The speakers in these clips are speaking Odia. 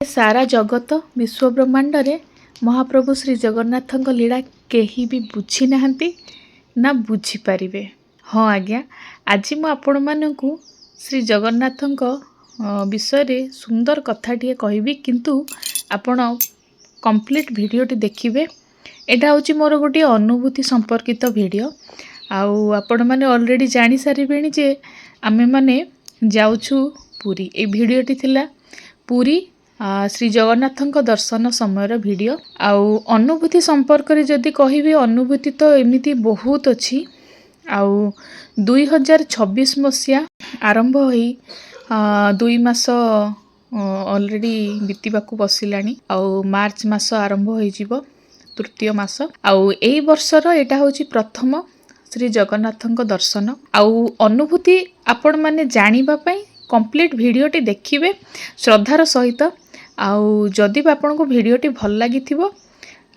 सारा जगत विश्व ब्रह्मांड रे महाप्रभु श्री जगन्नाथ लीला केही भी बुझी नाहंती ना बुझी पारिबे। हाँ आज्ञा, आज मु आपण मानकु श्री जगन्नाथ विषय रे सुंदर कथाटिए कहबी, किंतु आपण कंप्लीट वीडियोटी देखिबे। एटा होची मोर गोटे अनुभूति संपर्कित वीडियो। आउ आपण माने ऑलरेडी जानी सारिबेनी जे आमे माने जाउछु पुरी। ए वीडियोटी थिला पुरी श्री जगन्नाथ दर्शन समय वीडियो। आउ अनुभूति संपर्क रे जदि कहिबे, अनुभूति तो एमिति बहुत अच्छी। आउ 2026 मसिया आरंभ होई 2 मास ऑलरेडी बीतीबाकू बसिलानी। आउ मार्च मास आरंभ होई जिवो, तृतीय मास। आउ एई वर्षर एटा होची प्रथम श्री जगन्नाथ दर्शन। आउ अनुभूति आपण माने जानिबा पई कंप्लीट वीडियोटी देखिबे श्रद्धार सहित। आउ जदि आपण को वीडियोटी भल लागिथिबो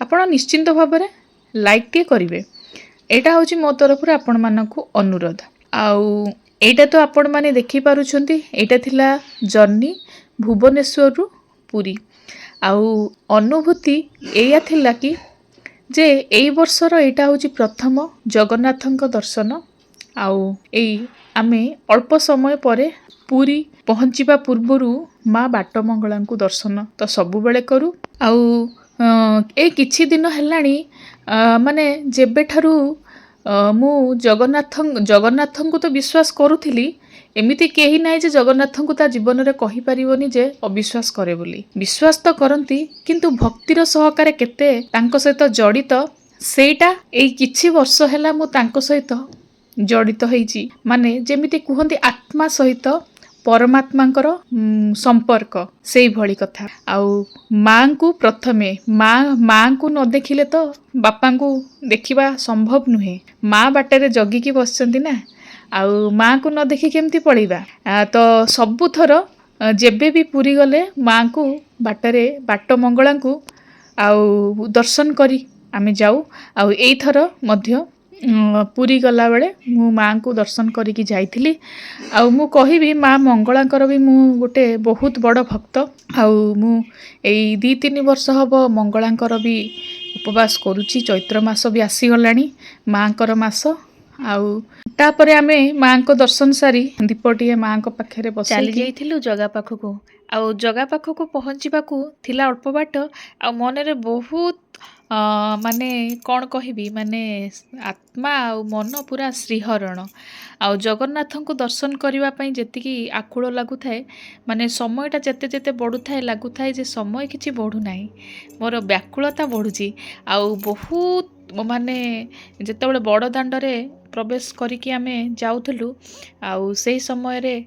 आपण निश्चिंत भाबरे लाइक टे करिवे। एटा होची मो तरफ आपण मानकु अनुरोध। आउ एटा तो आपण माने देखि पारुछंती, एटा थिला जर्नी भुवनेश्वर रु पुरी। आउ अनुभूति एया थिला कि जे एई वर्षर एटा होची प्रथम जगन्नाथଙ୍କ दर्शन। आउ एई आमे अल्प समय परे पुरी पहुँचीबा पूर्वरु माँ बाटमंगला को दर्शन तो सबु बेले करू। आउ ए किछि दिन हेलाणी माने जेबे ठारू मु जगन्नाथ को तो विश्वास करूथिली। एमिति केही नाइ जे जगन्नाथ को ता जीवन रे कहि परिबोनी जे अविश्वास करे बोली। विश्वास तो करंती, किंतु भक्तिर सहकारे केते तांको सहित जडित सेटा एई किछि वर्ष हेला मु तांको सहित जडित हेची। माने जेमिति कुहंती आत्मा सहित परमात्मांकर संपर्क सेई भली कथा। आउ मां को प्रथमे मां को न देखिले तो बापा को देखिबा संभव नुहे। मां बाटे जगी की बसचंती ना। आउ मां को न देखि केमती पळीबा। तो सबु थर जेबे भी पुरी गले मां को बाटरे बाट मंगला को आउ दर्शन करी आमे जाऊ। आउ एई थर मध्य पुरी गला बेले मु मां को दर्शन करिकी जाइथिली। आउ मु कहिबी मां मंगलांकर भी मु गोटे बहुत बड़ भक्त। आउ मु एई 2-3 वर्ष हबो मंगलांकर भी उपवास करूची। चैत्र मास भी आसी गलानी, मांकर मास। आउ तापरे आमे मां को दर्शन सारी दीपटिए मां को पाखरे बसि चली जाइथिलु जगा पाखकू। आउ जगा पाखकू पहुँचीबाकू थिला अल्प बाट। आउ मनरे बहुत माने कौन कहिबी, माने आत्मा आउ मन पूरा श्रीहरण। आउ जगन्नाथ को दर्शन करिवा पई जेतिकी आकुल लागु थाए, माने समयटा जेते जेते बढु थाए लागु थाए जे समय किछि बढु नाही, मोर व्याकुलता बढुची। आउ बहुत माने जेतेबेले बड़ दांडरे प्रवेश करिकी आमे जाउथलु। आउ सेही समय रे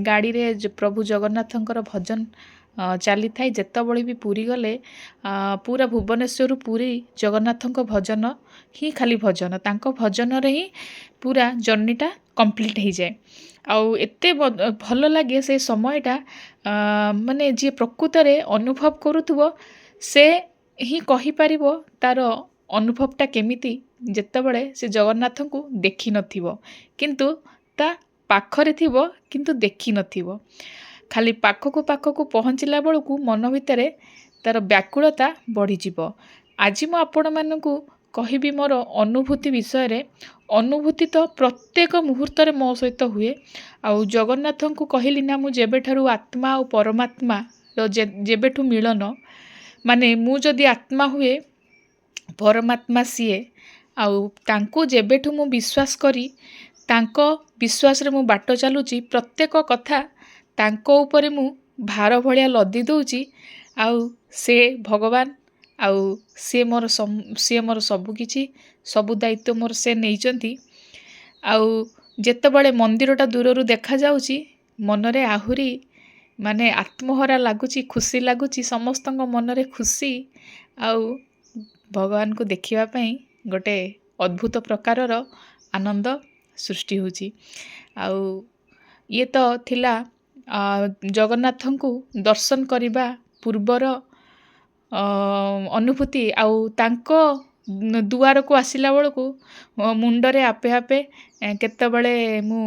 गाड़ी रे प्रभु जगन्नाथंकर भजन चली थाए। जेतेबेले भी पुरी गले पूरा भुवनेश्वर पुरी जगन्नाथंक भजन ही खाली भजन, तांको भजन रे ही पूरा जर्नीटा कंप्लीट हो जाए। आउ एते भल लगे से समयटा। माने जे प्रकृत रे अनुभव करूथबो से ही कहि परिबो तार अनुभवटा केमिति जेतेबेले से जगन्नाथ को देखि नथिबो, किंतु ता पाखरे थिबो किंतु देखि नथिबो। खाली पाखकू पहुँचला बेलू मन भितर तार व्याकुलता बढ़ी जीवो। आज मु आपण मानकू कहिबी मोर अनुभूति विषय रे। अनुभूति तो प्रत्येक मुहूर्त रे मो सहित हुए। आउ जगन्नाथ को कहली ना, मु जेबे ठारू आत्मा और परमात्मा जेबेठू मिलन, माने मु जदि आत्मा हुए परमात्मा सीए। आउ तांको जेबेठू मु विश्वास करी तांको विश्वास रे मु बाट चलुची, प्रत्येक कथा तांको ऊपर मु भार भलिया लदी दउची। आउ से भगवान आउ से मोर सबु किछि, सबु दायित्व मोर से नैचंती। आउ जेतेबेले मंदिरटा दूररू देखा जाउची, मनरे आहुरी माने आत्महरा लागुची, खुशी लागुची। समस्तंग मनरे खुशी। आउ भगवान को देखिबा पई गोटे अद्भुत प्रकारर आनंद सृष्टि होची। आउ ये तो थिला जगन्नाथ को दर्शन करिबा पूर्वर अनुभूति। आउ तांको दुआर को आसिला बेलू मुंडरे आपे आपे केतेबेले मु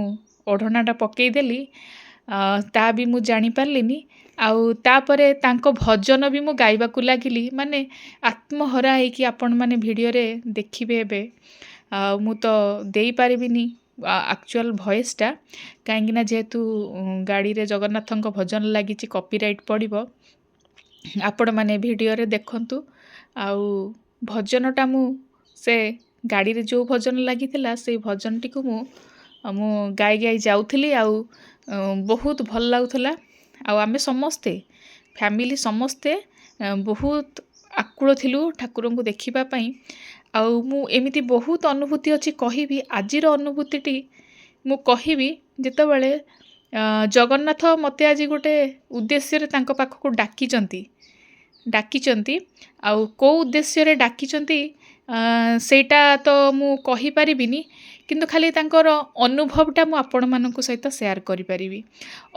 ओढ़नाटा पकई देली ता भी मु जानी पारलिनी। ଆଉ ତାପରେ ତାଙ୍କ ଭଜନ ବି ମୁଁ ଗାଇବାକୁ ଲାଗିଲି, ମାନେ ଆତ୍ମହରା ହେଇକି ଆପଣମାନେ ଭିଡ଼ିଓରେ ଦେଖିବେ ଏବେ। ଆଉ ମୁଁ ତ ଦେଇପାରିବିନି ଆକ୍ଚୁଆଲ୍ ଭଏସ୍ଟା, କାହିଁକିନା ଯେହେତୁ ଗାଡ଼ିରେ ଜଗନ୍ନାଥଙ୍କ ଭଜନ ଲାଗିଛି କପିରାଇଟ୍ ପଡ଼ିବ। ଆପଣମାନେ ଭିଡ଼ିଓରେ ଦେଖନ୍ତୁ। ଆଉ ଭଜନଟା ମୁଁ ସେ ଗାଡ଼ିରେ ଯେଉଁ ଭଜନ ଲାଗିଥିଲା ସେଇ ଭଜନଟିକୁ ମୁଁ ଗାଇ ଗାଇ ଯାଉଥିଲି। ଆଉ ବହୁତ ଭଲ ଲାଗୁଥିଲା। ଆଉ ଆମେ ସମସ୍ତେ ଫ୍ୟାମିଲି ସମସ୍ତେ ବହୁତ ଆକୁଳ ଥିଲୁ ଠାକୁରଙ୍କୁ ଦେଖିବା ପାଇଁ। ଆଉ ମୁଁ ଏମିତି ବହୁତ ଅନୁଭୂତି ଅଛି କହିବି। ଆଜିର ଅନୁଭୂତିଟି ମୁଁ କହିବି, ଯେତେବେଳେ ଜଗନ୍ନାଥ ମୋତେ ଆଜି ଗୋଟେ ଉଦ୍ଦେଶ୍ୟରେ ତାଙ୍କ ପାଖକୁ ଡାକିଛନ୍ତି। ଆଉ କେଉଁ ଉଦ୍ଦେଶ୍ୟରେ ଡାକିଛନ୍ତି ସେଇଟା ତ ମୁଁ କହିପାରିବିନି, କିନ୍ତୁ ଖାଲି ତାଙ୍କର ଅନୁଭବଟା ମୁଁ ଆପଣମାନଙ୍କ ସହିତ ସେୟାର କରିପାରିବି।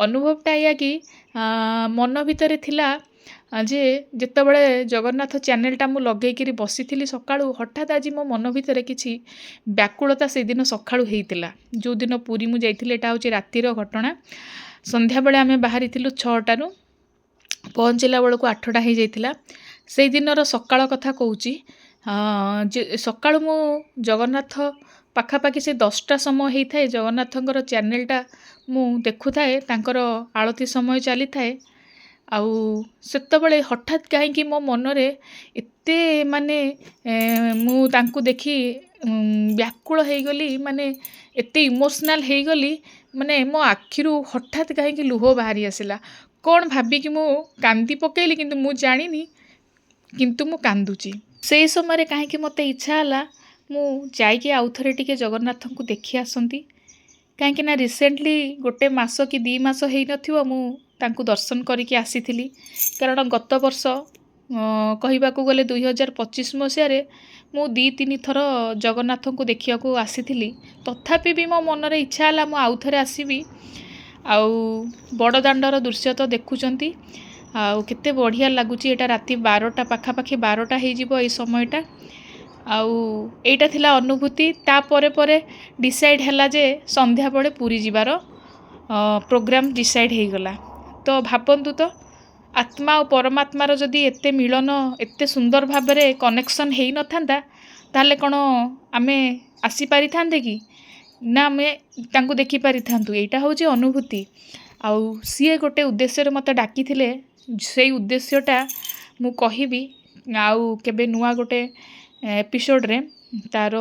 ଅନୁଭବଟା ଏଇଆ କି ମନ ଭିତରେ ଥିଲା ଯେ ଯେତେବେଳେ ଜଗନ୍ନାଥ ଚ୍ୟାନେଲଟା ମୁଁ ଲଗେଇକିରି ବସିଥିଲି ସକାଳୁ, ହଠାତ୍ ଆଜି ମୋ ମନ ଭିତରେ କିଛି ବ୍ୟାକୁଳତା ସେଦିନ ସକାଳୁ ହେଇଥିଲା। ଯେଉଁଦିନ ପୁରୀ ମୁଁ ଯାଇଥିଲି, ଏଇଟା ହେଉଛି ରାତିର ଘଟଣା। ସନ୍ଧ୍ୟାବେଳେ ଆମେ ବାହାରିଥିଲୁ 6ଟାରୁ, ପହଞ୍ଚିଲା ବେଳକୁ 8ଟା ହେଇଯାଇଥିଲା। ସେଇଦିନର ସକାଳ କଥା କହୁଛି। ସକାଳୁ ମୁଁ ଜଗନ୍ନାଥ ପାଖାପାଖି ସେ 10ଟା ସମୟ ହେଇଥାଏ, ଜଗନ୍ନାଥଙ୍କର ଚ୍ୟାନେଲଟା ମୁଁ ଦେଖୁଥାଏ, ତାଙ୍କର ଆଳତି ସମୟ ଚାଲିଥାଏ। ଆଉ ସେତେବେଳେ ହଠାତ୍ କାହିଁକି ମୋ ମନରେ ଏତେ ମାନେ ମୁଁ ତାଙ୍କୁ ଦେଖି ବ୍ୟାକୁଳ ହେଇଗଲି, ମାନେ ଏତେ ଇମୋସନାଲ୍ ହେଇଗଲି, ମାନେ ମୋ ଆଖିରୁ ହଠାତ୍ କାହିଁକି ଲୁହ ବାହାରି ଆସିଲା। କ'ଣ ଭାବିକି ମୁଁ କାନ୍ଦି ପକେଇଲି, କିନ୍ତୁ ମୁଁ ଜାଣିନି, କିନ୍ତୁ ମୁଁ କାନ୍ଦୁଛି। ସେଇ ସମୟରେ କାହିଁକି ମୋତେ ଇଚ୍ଛା ହେଲା ମୁଁ ଯାଇକି ଆଉଥରେ ଟିକେ ଜଗନ୍ନାଥଙ୍କୁ ଦେଖି ଆସନ୍ତି। କାହିଁକିନା ରିସେଣ୍ଟଲି 1 ମାସ କି 2 ମାସ ହେଇନଥିବ ମୁଁ ତାଙ୍କୁ ଦର୍ଶନ କରିକି ଆସିଥିଲି। କାରଣ ଗତ ବର୍ଷ କହିବାକୁ ଗଲେ 2025 ମସିହାରେ ମୁଁ 2-3 ଥର ଜଗନ୍ନାଥଙ୍କୁ ଦେଖିବାକୁ ଆସିଥିଲି। ତଥାପି ବି ମୋ ମନରେ ଇଚ୍ଛା ହେଲା ମୁଁ ଆଉଥରେ ଆସିବି। ଆଉ ବଡ଼ଦାଣ୍ଡର ଦୃଶ୍ୟ ତ ଦେଖୁଛନ୍ତି, ଆଉ କେତେ ବଢ଼ିଆ ଲାଗୁଛି। ଏଇଟା ରାତି 12ଟା ପାଖାପାଖି, 12ଟା ହେଇଯିବ ଏଇ ସମୟଟା। ଆଉ ଏଇଟା ଥିଲା ଅନୁଭୂତି। ତାପରେ ପରେ ଡିସାଇଡ଼୍ ହେଲା ଯେ ସନ୍ଧ୍ୟାବେଳେ ପୁରୀ ଯିବାର ପ୍ରୋଗ୍ରାମ୍ ଡିସାଇଡ଼୍ ହେଇଗଲା। ତ ଭାବନ୍ତୁ ତ, ଆତ୍ମା ଆଉ ପରମାତ୍ମାର ଯଦି ଏତେ ମିଳନ, ଏତେ ସୁନ୍ଦର ଭାବରେ କନେକ୍ସନ୍ ହେଇନଥାନ୍ତା, ତାହେଲେ କ'ଣ ଆମେ ଆସିପାରିଥାନ୍ତେ କି? ନା ଆମେ ତାଙ୍କୁ ଦେଖିପାରିଥାନ୍ତୁ? ଏଇଟା ହେଉଛି ଅନୁଭୂତି। ଆଉ ସିଏ ଗୋଟେ ଉଦ୍ଦେଶ୍ୟରେ ମୋତେ ଡାକିଥିଲେ, ସେଇ ଉଦ୍ଦେଶ୍ୟଟା ମୁଁ କହିବି ଆଉ କେବେ ନୂଆ ଗୋଟେ ଏପିସୋଡ଼ରେ ତା'ର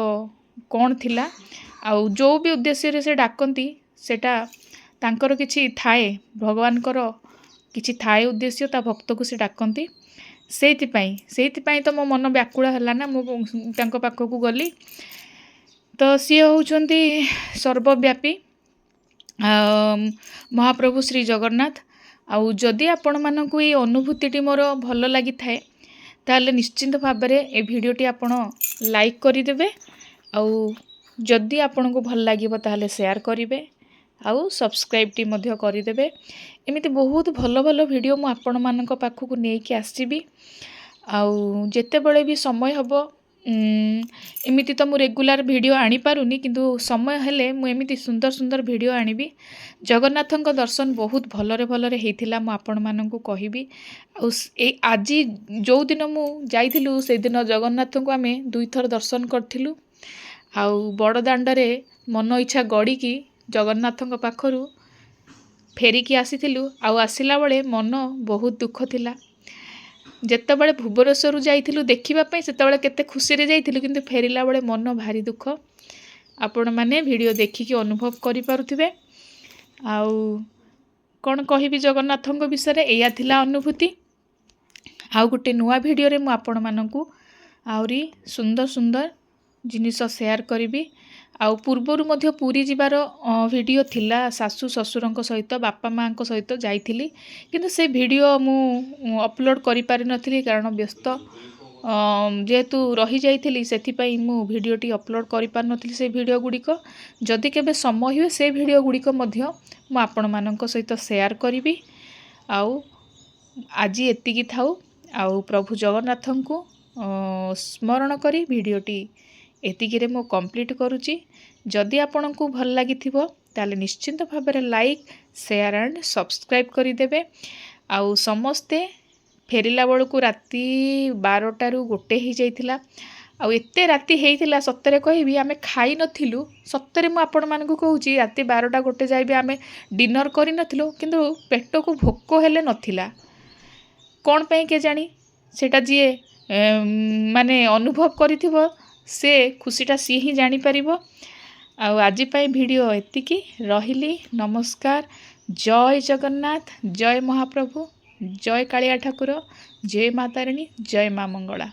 କ'ଣ ଥିଲା। ଆଉ ଯେଉଁ ବି ଉଦ୍ଦେଶ୍ୟରେ ସେ ଡାକନ୍ତି, ସେଟା ତାଙ୍କର କିଛି ଥାଏ, ଭଗବାନଙ୍କର କିଛି ଥାଏ ଉଦ୍ଦେଶ୍ୟ, ତା ଭକ୍ତକୁ ସେ ଡାକନ୍ତି। ସେଇଥିପାଇଁ ତ ମୋ ମନ ବ୍ୟାକୁଳ ହେଲା ନା, ମୁଁ ତାଙ୍କ ପାଖକୁ ଗଲି। ତ ସିଏ ହେଉଛନ୍ତି ସର୍ବବ୍ୟାପୀ ମହାପ୍ରଭୁ ଶ୍ରୀ ଜଗନ୍ନାଥ। ଆଉ ଯଦି ଆପଣମାନଙ୍କୁ ଏଇ ଅନୁଭୂତିଟି ମୋର ଭଲ ଲାଗିଥାଏ, ତାହେଲେ ନିଶ୍ଚିନ୍ତ ଭାବରେ ଏ ଭିଡ଼ିଓଟି ଆପଣ ଲାଇକ୍ କରିଦେବେ। ଆଉ ଯଦି ଆପଣଙ୍କୁ ଭଲ ଲାଗିବ ତାହେଲେ ସେୟାର କରିବେ, ଆଉ ସବସ୍କ୍ରାଇବ୍ଟି ମଧ୍ୟ କରିଦେବେ। ଏମିତି ବହୁତ ଭଲ ଭଲ ଭିଡ଼ିଓ ମୁଁ ଆପଣମାନଙ୍କ ପାଖକୁ ନେଇକି ଆସିବି। ଆଉ ଯେତେବେଳେ ବି ସମୟ ହେବ, ଏମିତି ତ ମୁଁ ରେଗୁଲାର ଭିଡ଼ିଓ ଆଣିପାରୁନି, କିନ୍ତୁ ସମୟ ହେଲେ ମୁଁ ଏମିତି ସୁନ୍ଦର ସୁନ୍ଦର ଭିଡ଼ିଓ ଆଣିବି। ଜଗନ୍ନାଥଙ୍କ ଦର୍ଶନ ବହୁତ ଭଲରେ ହେଇଥିଲା, ମୁଁ ଆପଣମାନଙ୍କୁ କହିବି। ଆଉ ଆଜି ଯେଉଁଦିନ ମୁଁ ଯାଇଥିଲୁ, ସେଇଦିନ ଜଗନ୍ନାଥଙ୍କୁ ଆମେ 2 ଥର ଦର୍ଶନ କରିଥିଲୁ। ଆଉ ବଡ଼ଦାଣ୍ଡରେ ମନ ଇଚ୍ଛା ଗଡ଼ିକି ଜଗନ୍ନାଥଙ୍କ ପାଖରୁ ଫେରିକି ଆସିଥିଲୁ। ଆଉ ଆସିଲା ବେଳେ ମନ ବହୁତ ଦୁଃଖ ଥିଲା। ଯେତେବେଳେ ଭୁବନେଶ୍ୱରରୁ ଯାଇଥିଲୁ ଦେଖିବା ପାଇଁ, ସେତେବେଳେ କେତେ ଖୁସିରେ ଯାଇଥିଲୁ, କିନ୍ତୁ ଫେରିଲା ବେଳେ ମନ ଭାରି ଦୁଃଖ। ଆପଣମାନେ ଭିଡ଼ିଓ ଦେଖିକି ଅନୁଭବ କରିପାରୁଥିବେ। ଆଉ କ'ଣ କହିବି ଜଗନ୍ନାଥଙ୍କ ବିଷୟରେ, ଏଇଆ ଥିଲା ଅନୁଭୂତି। ଆଉ ଗୋଟେ ନୂଆ ଭିଡ଼ିଓରେ ମୁଁ ଆପଣମାନଙ୍କୁ ଆହୁରି ସୁନ୍ଦର ଜିନିଷ ସେୟାର କରିବି। ଆଉ ପୂର୍ବରୁ ମଧ୍ୟ ପୁରୀ ଯିବାର ଭିଡ଼ିଓ ଥିଲା, ଶାଶୁ ଶ୍ୱଶୁରଙ୍କ ସହିତ, ବାପା ମାଆଙ୍କ ସହିତ ଯାଇଥିଲି। କିନ୍ତୁ ସେ ଭିଡ଼ିଓ ମୁଁ ଅପଲୋଡ଼ କରିପାରିନଥିଲି, କାରଣ ବ୍ୟସ୍ତ ଯେହେତୁ ରହିଯାଇଥିଲି, ସେଥିପାଇଁ ମୁଁ ଭିଡ଼ିଓଟି ଅପଲୋଡ଼ କରିପାରିନଥିଲି ସେ ଭିଡ଼ିଓ ଗୁଡ଼ିକ। ଯଦି କେବେ ସମୟ ହୁଏ ସେ ଭିଡ଼ିଓ ଗୁଡ଼ିକ ମଧ୍ୟ ମୁଁ ଆପଣମାନଙ୍କ ସହିତ ସେୟାର କରିବି। ଆଉ ଆଜି ଏତିକି ଥାଉ। ଆଉ ପ୍ରଭୁ ଜଗନ୍ନାଥଙ୍କୁ ସ୍ମରଣ କରି ଭିଡ଼ିଓଟି ଏତିକିରେ ମୁଁ କମ୍ପ୍ଲିଟ୍ କରୁଛି। ଯଦି ଆପଣଙ୍କୁ ଭଲ ଲାଗିଥିବ ତାହେଲେ ନିଶ୍ଚିନ୍ତ ଭାବରେ ଲାଇକ୍, ସେୟାର ଆଣ୍ଡ ସବସ୍କ୍ରାଇବ୍ କରିଦେବେ। ଆଉ ସମସ୍ତେ ଫେରିଲା ବେଳକୁ ରାତି 12ଟାରୁ 1 ହେଇଯାଇଥିଲା। ଆଉ ଏତେ ରାତି ହେଇଥିଲା ସତରେ କହିବି ଆମେ ଖାଇ ନଥିଲୁ। ସତରେ ମୁଁ ଆପଣମାନଙ୍କୁ କହୁଛି ରାତି 12ଟା 1 ଯାଏ ବି ଆମେ ଡିନର୍ କରିନଥିଲୁ, କିନ୍ତୁ ପେଟକୁ ଭୋକ ହେଲେ ନଥିଲା। କ'ଣ ପାଇଁ କେଜାଣି, ସେଇଟା ଯିଏ ମାନେ ଅନୁଭବ କରିଥିବ ସେ ଖୁସିଟା ସିଏ ହିଁ ଜାଣିପାରିବ। ଆଉ ଆଜି ପାଇଁ ଭିଡ଼ିଓ ଏତିକି। ରହିଲି, ନମସ୍କାର। ଜୟ ଜଗନ୍ନାଥ, ଜୟ ମହାପ୍ରଭୁ, ଜୟ କାଳିଆ ଠାକୁର, ଜୟ ମା ତାରିଣୀ, ଜୟ ମା ମଙ୍ଗଳା।